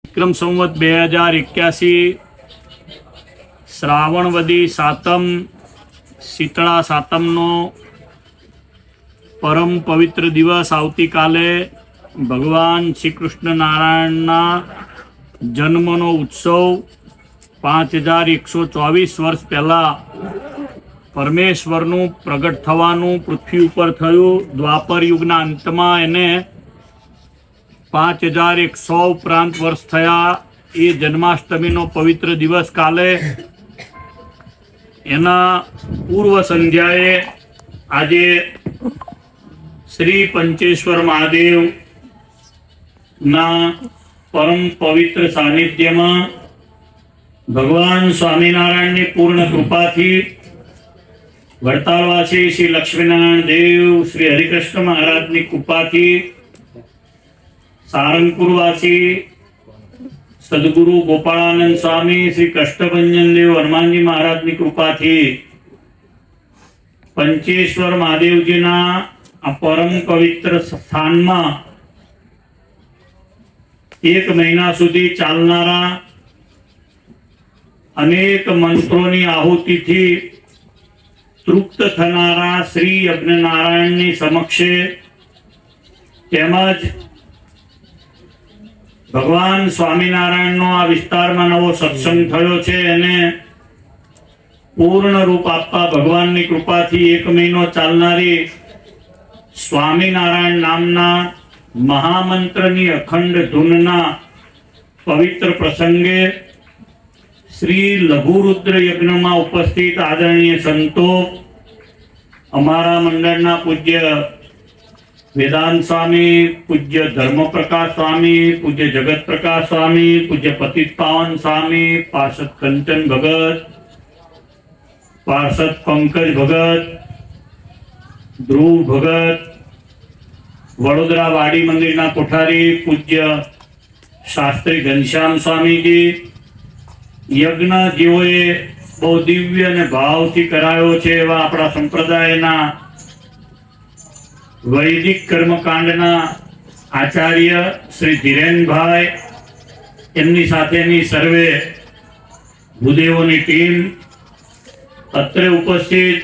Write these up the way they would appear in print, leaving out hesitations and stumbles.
વિક્રમ સંવત 2081 શ્રાવણવદી સાતમ શીતળા સાતમનો પરમ પવિત્ર દિવસ આવતીકાલે ભગવાન શ્રી કૃષ્ણ નારાયણના જન્મનો ઉત્સવ 5124 વર્ષ પહેલાં પરમેશ્વરનું પ્રગટ થવાનું પૃથ્વી ઉપર થયું. દ્વાપર યુગના અંતમાં એને 5100 ઉપરાંત વર્ષ થયા. એ જન્માષ્ટમીનો પવિત્ર દિવસ કાલે એના પૂર્વ સંધ્યાએ આજે શ્રી પંચેશ્વર મહાદેવના પરમ પવિત્ર સાનિધ્યમાં ભગવાન સ્વામિનારાયણની પૂર્ણ કૃપાથી વડતાલવાસી શ્રી લક્ષ્મીનારાયણ દેવ શ્રી હરિકૃષ્ણ મહારાજની કૃપાથી સારંગપુરવાસી સદગુરુ ગોપાળાનંદ સ્વામી શ્રી કષ્ટભંજન દેવ હનુમાનજી મહારાજની કૃપાથી પંચેશ્વર મહાદેવજીના આ પરમ પવિત્ર સ્થાનમાં 1 મહિના સુધી ચાલનારા અનેક મંત્રોની આહુતિથી તૃપ્ત થનારા શ્રી યજ્ઞનારાયણની સમક્ષે તેમજ ભગવાન સ્વામિનારાયણનો આ વિસ્તારમાં નવો સત્સંગ થયો છે એને પૂર્ણ રૂપ આપવા ભગવાનની કૃપાથી 1 મહિનો ચાલનારી સ્વામિનારાયણ નામના મહામંત્રની અખંડ ધૂનના પવિત્ર પ્રસંગે શ્રી લઘુરુદ્ર યજ્ઞમાં ઉપસ્થિત આદરણીય સંતો, અમારા મંડળના પૂજ્ય વેદાંત સ્વામી, પૂજ્ય ધર્મપ્રકાશ સ્વામી, પૂજ્ય જગત પ્રકાશ સ્વામી, પૂજ્ય પતિત પાવન સ્વામી, પાર્ષદ કંચન ભગત, પાર્ષદ પંકજ ભગત, ધ્રુવ ભગત, વડોદરા વાડી મંદિરના કોઠારી પૂજ્ય શાસ્ત્રી ઘનશ્યામ સ્વામીજી, યજ્ઞ જેઓએ બહુ દિવ્ય અને ભાવથી કરાયો છે એવા આપણા સંપ્રદાયના વૈદિક કર્મકાંડના આચાર્ય શ્રી ધીરેનભાઈ, એમની સાથેની સર્વે ભૂદેવોની ટીમ, અત્રે ઉપસ્થિત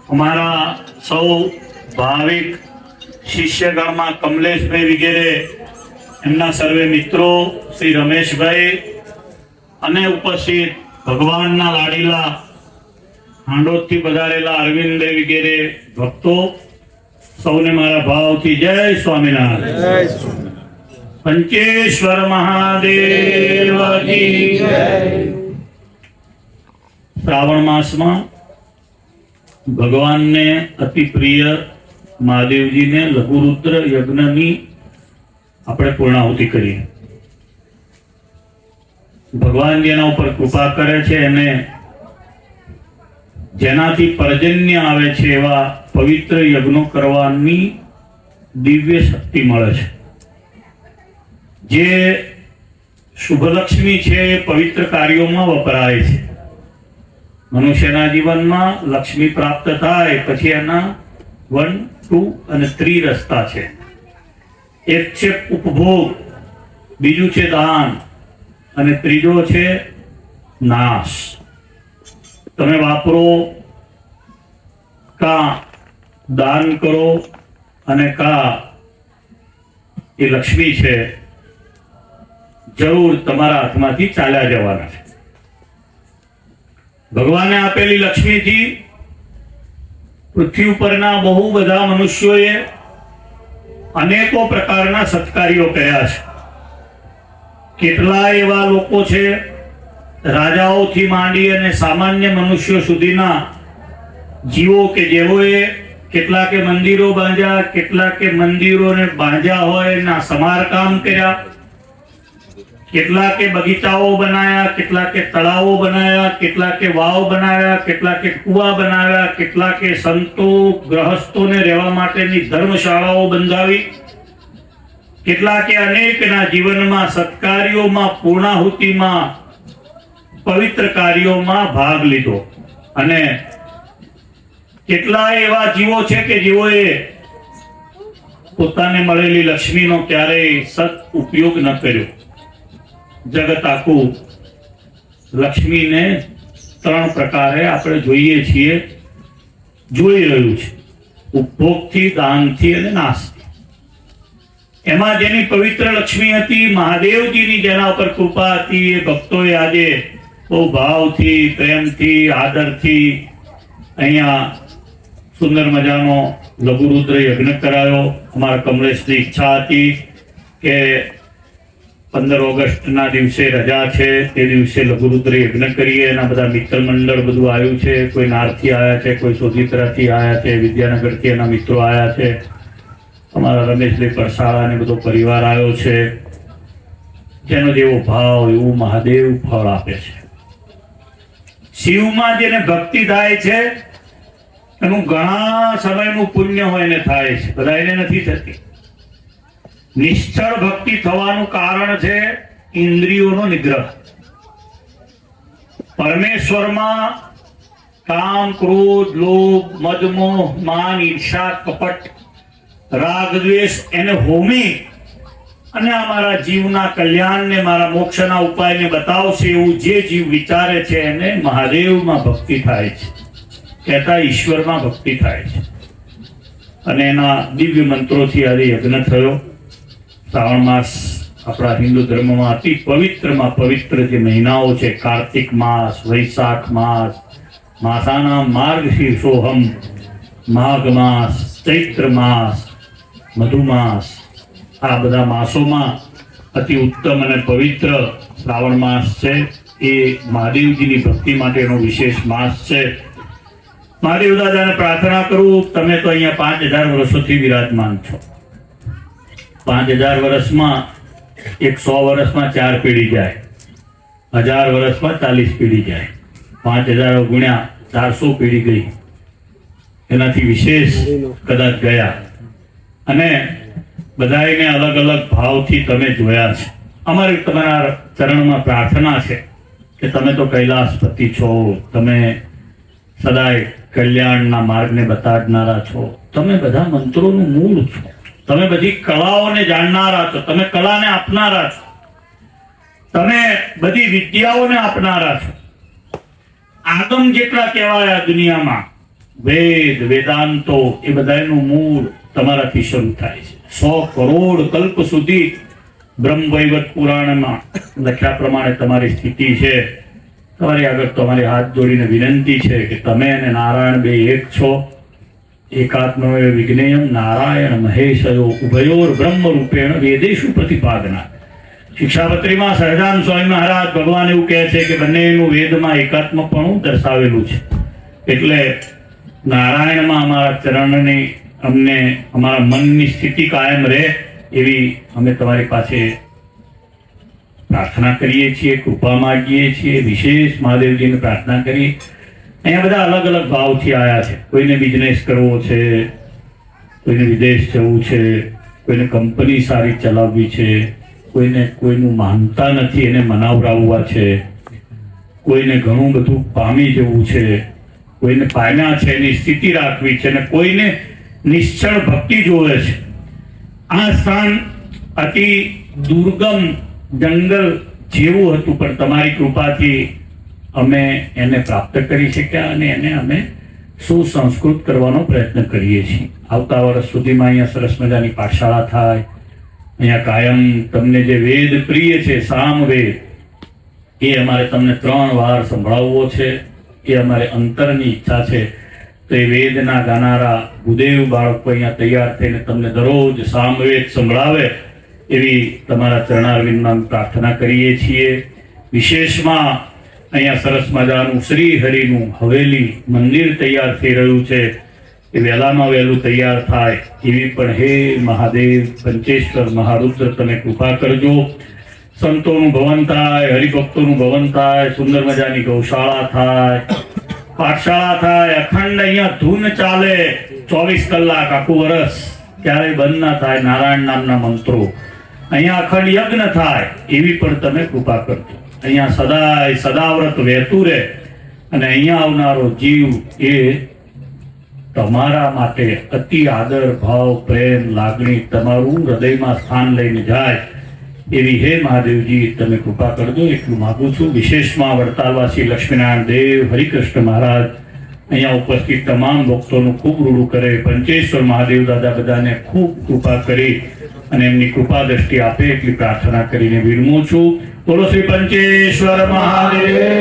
અમારા સૌ ભાવિક શિષ્યગણમાં કમલેશભાઈ વગેરે એમના સર્વે મિત્રો, શ્રી રમેશભાઈ અને ઉપસ્થિત ભગવાનના લાડીલા હાંડોદથી પધારેલા અરવિંદભાઈ વગેરે ભક્તો, સૌને મારા ભાવથી જય સ્વામિનારાયણ. પંચેશ્વર મહાદેવ કી જય. શ્રાવણ માસમાં ભગવાનને અતિ પ્રિય મહાદેવજીને લઘુરુદ્ર યજ્ઞની આપણે પૂર્ણાહુતિ કરીએ. ભગવાન જેના ઉપર કૃપા કરે છે એને જેનાથી પર્જન્ય આવે છે એવા પવિત્ર યજ્ઞો કરવાની દિવ્ય શક્તિ મળે છે. જે શુભલક્ષ્મી છે એ પવિત્ર કાર્યોમાં વપરાય છે. મનુષ્યના જીવનમાં લક્ષ્મી પ્રાપ્ત થાય પછી એના 1, 2 અને 3 રસ્તા છે. એક છે ઉપભોગ, બીજું છે દાન અને ત્રીજો છે નાશ. તમે વાપરો કા દાન કરો અને કા એ લક્ષ્મી છે જરૂર તમારા હાથમાંથી ચાલ્યા જવાના છે. ભગવાને આપેલી લક્ષ્મીથી પૃથ્વી ઉપરના બહુ બધા મનુષ્યોએ અનેકો પ્રકારના સત્કાર્યો કર્યા છે. કેટલા એવા લોકો છે રાજાઓથી માંડી અને સામાન્ય મનુષ્યો સુધીના જીવો કે જેઓએ કેટલાકે મંદિરો બાંધ્યા, કેટલાકે મંદિરોને બાંધ્યા હોય એના સમારકામ કર્યા, કેટલાકે બગીચાઓ બનાવ્યા, કેટલાકે તળાવો બનાવ્યા, કેટલાકે વાવ બનાવ્યા, કેટલાકે કુવા બનાવ્યા, કેટલાકે સંતો ગ્રહસ્થોને રહેવા માટેની ધર્મશાળાઓ બંધાવી, કેટલાકે અનેકના જીવનમાં સત્કાર્યોમાં, પૂર્ણાહુતિમાં, પવિત્ર કાર્યોમાં ભાગ લીધો. અને કેટલાય એવા જીવો છે કે જેઓએ પોતાને મળેલી લક્ષ્મીનો ક્યારેય સદ ઉપયોગ ન કર્યો. જગત આખું લક્ષ્મીને 3 પ્રકારે આપણે જોઈએ છીએ, જોઈ રહ્યું છે: ઉપભોગથી, દાનથી અને નાશથી. એમાં જેની પવિત્ર લક્ષ્મી હતી, મહાદેવજીની જેના ઉપર કૃપા હતી, એ ભક્તોએ આજે બહુ ભાવથી, પ્રેમથી, આદરથી અહીંયા સુંદર મજાનો લઘુરુદ્ર યજ્ઞ કરાયો. અમારા કમલેશની ઈચ્છા હતી કે 15 ઓગસ્ટના દિવસે રજા છે, તે દિવસે લઘુરુદ્ર યજ્ઞ કરીએ. એના બધા મિત્ર મંડળ બધું આવ્યું છે. કોઈ નારથી આવ્યા છે, કોઈ સોજીતરાથી આવ્યા છે, વિદ્યાનગરથી એના મિત્રો આવ્યા છે, અમારા રમેશભાઈ પરસાળા ને બધો પરિવાર આવ્યો છે. જેનો જેવો ભાવ એવું મહાદેવ ફળ આપે છે. શિવમાં જેને ભક્તિ થાય છે એનું ઘણા સમયનું પુણ્ય હોય એને થાય છે, બધા એને નથી થતી. નિશ્ચળ ભક્તિ થવાનું કારણ છે ઇન્દ્રિયોનો નિગ્રહ. પરમેશ્વરમાં કામ, ક્રોધ, લોભ, મદ, મોહ, માન, ઈર્ષા, કપટ, રાગ, દ્વેષ એને હોમી અને અમારા જીવના કલ્યાણને, મારા મોક્ષના ઉપાયને બતાવશે એવું જે જીવ વિચારે છે એને મહાદેવમાં ભક્તિ થાય છે, કહેતા ઈશ્વરમાં ભક્તિ થાય છે. અને એના દિવ્ય મંત્રોથી આજે યજ્ઞ થયો. શ્રાવણ માસ આપણા હિન્દુ ધર્મમાં અતિ પવિત્રમાં પવિત્ર જે મહિનાઓ છે, કાર્તિક માસ, વૈશાખ માસ, માસાના માર્ગશીર્ષોહમ, માઘ માસ, ચૈત્ર માસ, મધુમાસ, આ બધા માસોમાં અતિ ઉત્તમ અને પવિત્ર શ્રાવણ માસ છે. એ મહાદેવજીની ભક્તિ માટેનો વિશેષ માસ છે. મહાદેવ દાદાને પ્રાર્થના કરું, તમે તો અહીંયા 5000 વર્ષોથી વિરાજમાન છો. 5000 વર્ષમાં 100 વર્ષમાં 4 પેઢી જાય, 1000 વર્ષમાં 40 પેઢી જાય, 5000 ગુણ્યા 400 પેઢી ગઈ, એનાથી વિશેષ કદાચ ગયા. અને બધાને અલગ અલગ ભાવથી તમે જોયા છે. અમારી તમારા ચરણમાં પ્રાર્થના છે કે તમે તો કૈલાસપતિ છો, તમે સદાય કલ્યાણના માર્ગને બતાડનારા છો, તમે બધા મંત્રોનું મૂળ છો, તમે બધી કળાઓને જાણનારા છો, તમે કળાને આપનારા છો, તમે બધી વિદ્યાઓને આપનારા છો. આગમ જેટલા કહેવાય આ દુનિયામાં, વેદ, વેદાંતો, એ બધાનું મૂળ તમારાથી શરૂ થાય છે. 100 કરોડ કલ્પ સુધી બ્રહ્મ વૈવત પુરાણમાં લખ્યા પ્રમાણે તમારી સ્થિતિ છે. તમારી આગળ તમારી હાથ જોડીને વિનંતી છે કે તમે અને નારાયણ બે એક છો. એકાત્મય વિજ્ઞેયમ નારાયણ મહેશયો ઉભયોર બ્રહ્મ રૂપેણ વેદેશુ પ્રતિપાદના. શિક્ષાપત્રીમાં સહજાનંદ સ્વામી મહારાજ ભગવાન એવું કહે છે કે બંનેનું વેદમાં એકાત્મપણું દર્શાવેલું છે. એટલે નારાયણમાં અમારા ચરણની, અમને અમારા મનની સ્થિતિ કાયમ રહે એવી અમે તમારી પાસે પ્રાર્થના કરીએ છીએ, કૃપા માંગીએ છીએ. વિશેષ મહાદેવજીને પ્રાર્થના કરીએ. અહીંયા બધા અલગ અલગ ભાવથી આવ્યા છે. કોઈને બિઝનેસ કરવો છે, કોઈને વિદેશ જવું છે, કોઈને કંપની સારી ચલાવવી છે, કોઈને કોઈનું માનતા નથી એને મનાવરાવવા છે, કોઈને ઘણું બધું પામી જવું છે, કોઈને પામ્યા છે એની સ્થિતિ રાખવી છે, અને કોઈને નિશ્ચળ ભક્તિ જોવે છે. આ સ્થાન અતિ દુર્ગમ જંગલ જેવું હતું, પણ તમારી કૃપાથી અમે એને પ્રાપ્ત કરી શક્યા અને એને અમે સુસંસ્કૃત કરવાનો પ્રયત્ન કરીએ છીએ. આવતા વર્ષ સુધીમાં અહીંયા સરસ મજાની પાઠશાળા થાય. અહીંયા કાયમ તમને જે વેદ પ્રિય છે, સામવેદ, એ અમારે તમને 3 વાર સંભળાવવો છે. એ અમારે અંતરની ઈચ્છા છે. તો એ વેદના ગાનારા ગુદેવ બાળકો અહીંયા તૈયાર થઈને તમને દરરોજ સામવેદ સંભળાવે એવી તમારા ચરણારવિંદમાં પ્રાર્થના કરીએ છીએ. વિશેષમાં અહીંયા સરસ મજાનું શ્રી હરિનું હવેલી મંદિર તૈયાર થઈ રહ્યું છે. એ વહેલામાં વહેલું તૈયાર થાય એવી પણ હે મહાદેવ પંચેશ્વર મહારુદ્ર તમે કૃપા કરજો. સંતોનું ભવન થાય, હરિભક્તોનું ભવન થાય, સુંદર મજાની ગૌશાળા થાય, પાઠશાળા થાય, અખંડ અહીંયા ધૂન ચાલે 24 કલાક, આખું વર્ષ ક્યારેય બંધ ના થાય. નારાયણ નામના મંત્રો અહીંયા અખંડ યજ્ઞ થાય એવી પણ તમે કૃપા કરજો. અહીંયા સદાય સદાવ્રત વહેતું રહે અને અહીંયા આવનારો જીવ એ તમારા માટે અતિ આદર ભાવ, પ્રેમ, લાગણી, તમારું હૃદયમાં સ્થાન લઈને જાય એવી હે મહાદેવજી તમે કૃપા કરજો એટલું માગું છું. વિશેષમાં વડતાલવાસી લક્ષ્મીનારાયણ દેવ, હરિકૃષ્ણ મહારાજ, અહીંયા ઉપસ્થિત તમામ ભક્તોનું ખૂબ રૂડું કરે. પંચેશ્વર મહાદેવ દાદા બધાને ખૂબ કૃપા કરી અને એમની કૃપા દ્રષ્ટિ આપે એટલી પ્રાર્થના કરીને વિરમું છું. બોલો શ્રી પંચેશ્વર મહાદેવ.